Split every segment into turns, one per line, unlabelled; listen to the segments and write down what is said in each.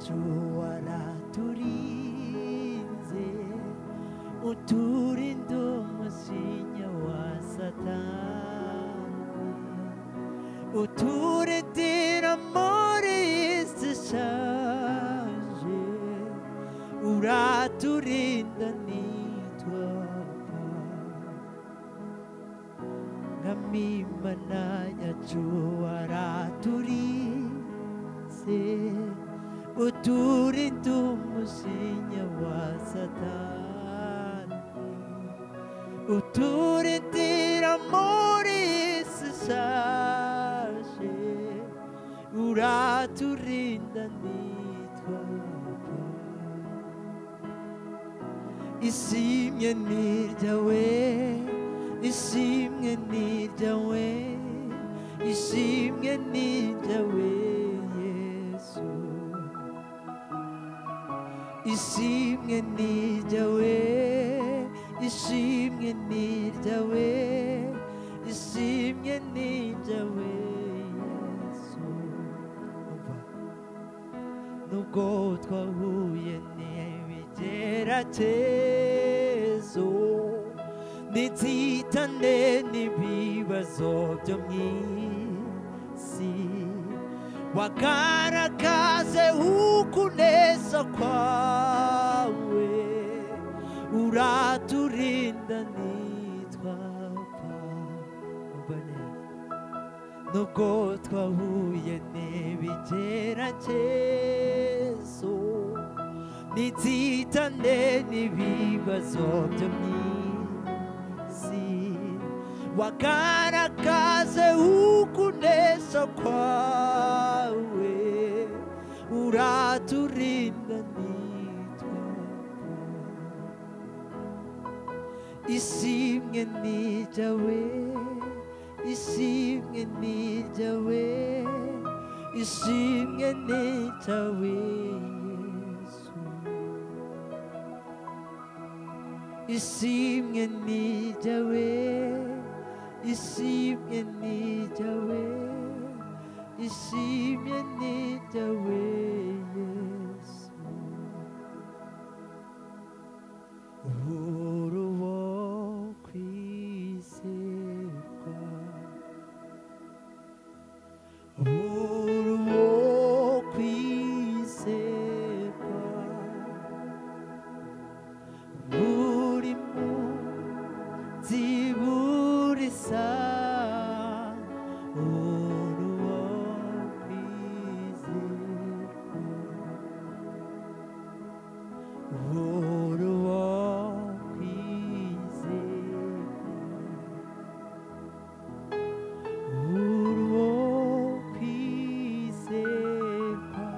yacu waraturinze uturinda umujinya wa Satani uturindira muri isi ishaje uraturinda nitwapfa Imana yacu waraturinze uturinda umujinya wa Satani uturindira muri isi ishaje uraturinda nitwapfa ishimwe ni ryawe ishimwe ni ryawe ishimwe ni ryawe Yesu ishimwe ni ryawe ishimwe ni ryawe ishimwe ni ryawe Yesu nubwo twahuye n'ibigeragezo n'inzitane n'ibibazo byo mw'isi wagaragaje ukuneza kwawe uraturinda nitwapfa nubwo twahuye n'ibigeragezo n'inzitane n'ibibazo byo mw'isi wagaragaje ukuneza kwawe uraturinda nitwapfa ishimwe ni ryawe ishimwe ni ryawe ishimwe ni ryawe Yesu ishimwe ni ryawe ishimwe ni ryawe ishimwe ni ryawe Yesu uruwo kwizerwa uruwo kwizerwa buri munsi buri saha uruwo kwizerwa uruwo kwizerwa uruwo kwizerwa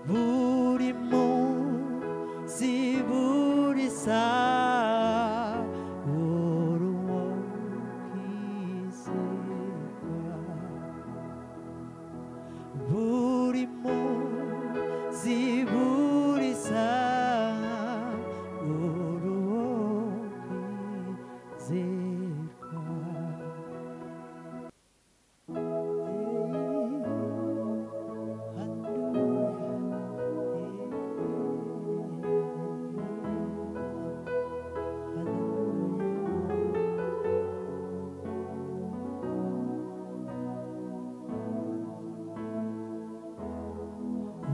buri munsi buri saha uruwo kwizerwa buri munsi buri saha uruwo kwizerwa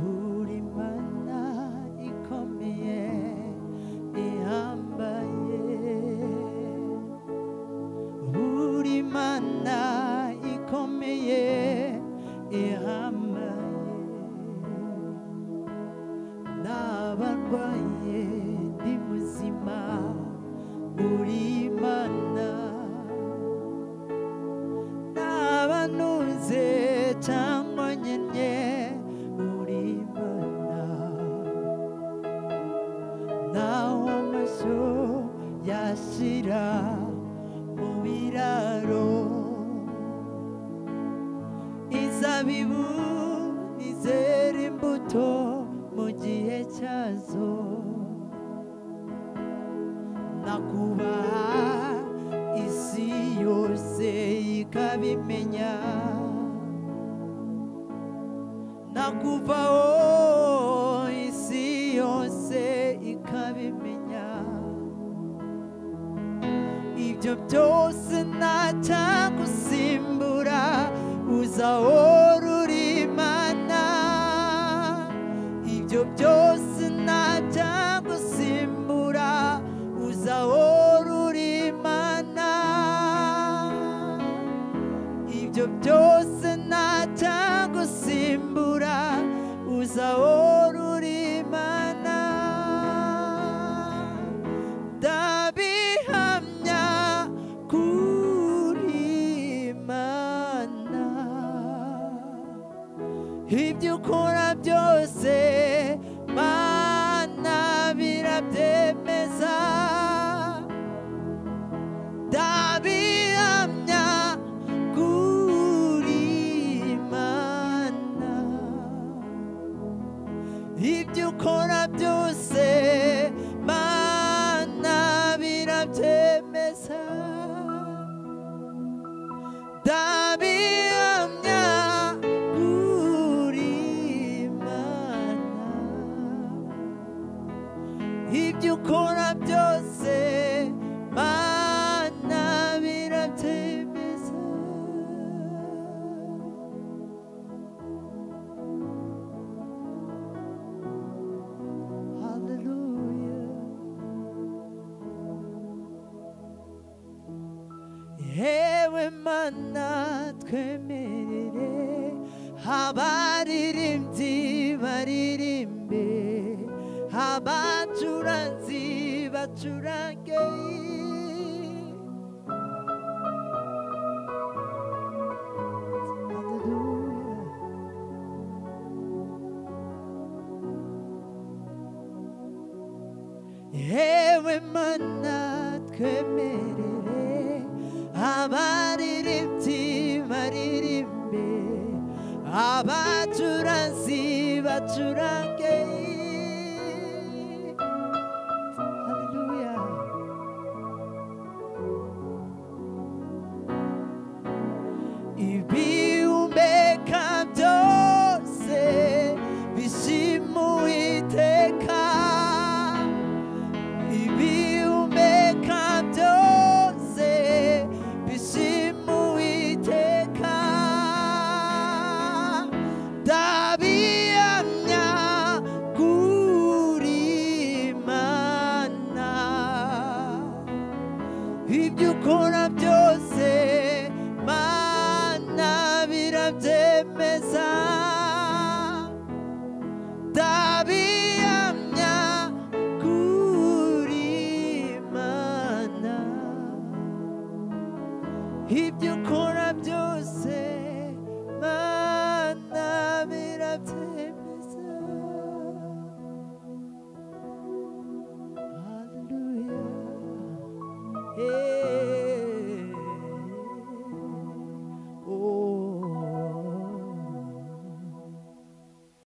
uri Mana ikomeye ihambaye uri Mana ikomeye ihambaye n'abarwaye ndi muzima uri Mana n'abanuze cyangwa nyenye uri Mana naho amashyo yashira mu biraro izabibu nizera imbuto mu gihe cyazo nakubaha isi yose ikabimenya hakuvaho isi yose ikabimenya ibyo byose ntacyagusimbura uzahora uri Imana ibyo byose ntacyagusimbura uzahora uri Imana ibyo byose ntacyagusimbura uzahora uri Imana ndabihamya kuri Imana ibyo ukora byose Mana birabyemeza ndabihamya kuri Imana ibyo ukora byose Mana birabyemeza ndabihamya kuri Imana ibyo ukora byose Mana birabyemeza Hallelujah yewe Mana twemerere abaririmbyi baririmbe abacuranzi bacurange yewe Mana twemerere abaririmbyi baririmbe abacuranzi bacurange Hallelujah ibihumeka byose bishima Uwiteka ibihumeka byose bishima Uwiteka ndabihamya kuri Imana ibyo ukora byose Mana birabyemeza ndabihamya